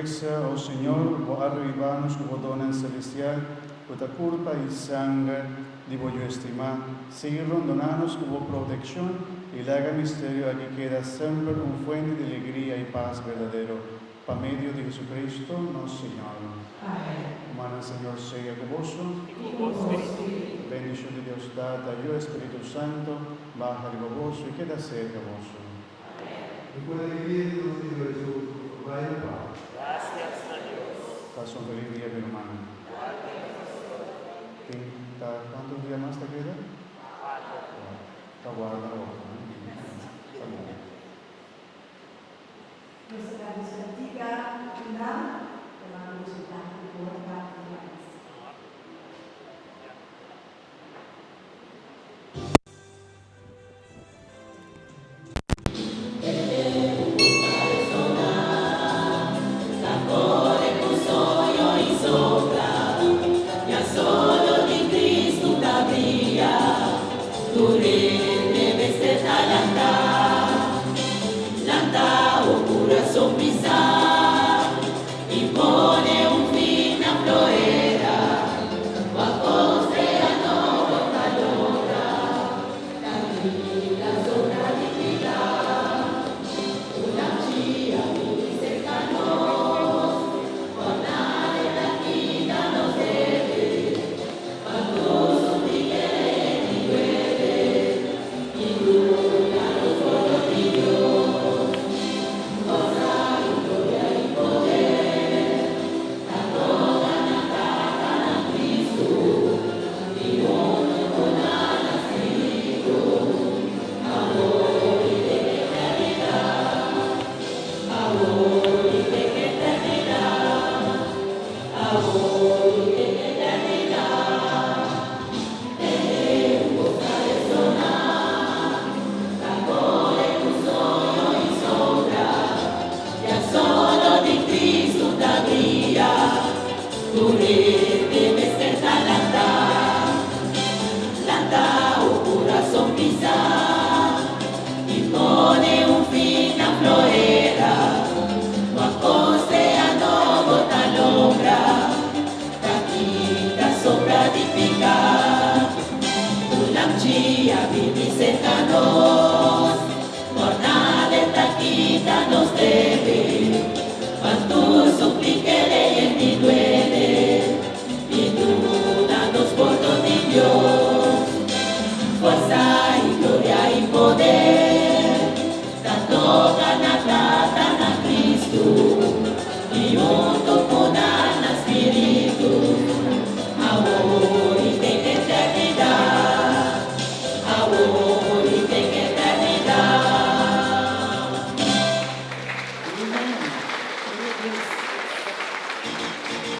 Oh Señor, vos arribanos como dona celestial, vuestra culpa y sangre de voglio estimar, seguirlo donanos como protección y la haga misterio a que queda siempre un fuente de alegría y paz verdadero. Por medio de Jesucristo, nuestro Señor. Amén. Humano Señor sea con vos. Bendición de Dios dada, yo Espíritu Santo, baja de vos y queda cerca de vos. Recuerda que Dios nos dio Jesús, vaya paz. Gracias a Dios. Paso un feliz día, mi hermano. ¿Cuántos días más te quedan? Está guardado. Nuestra antiga final, te mando su tanto por parte de la Tu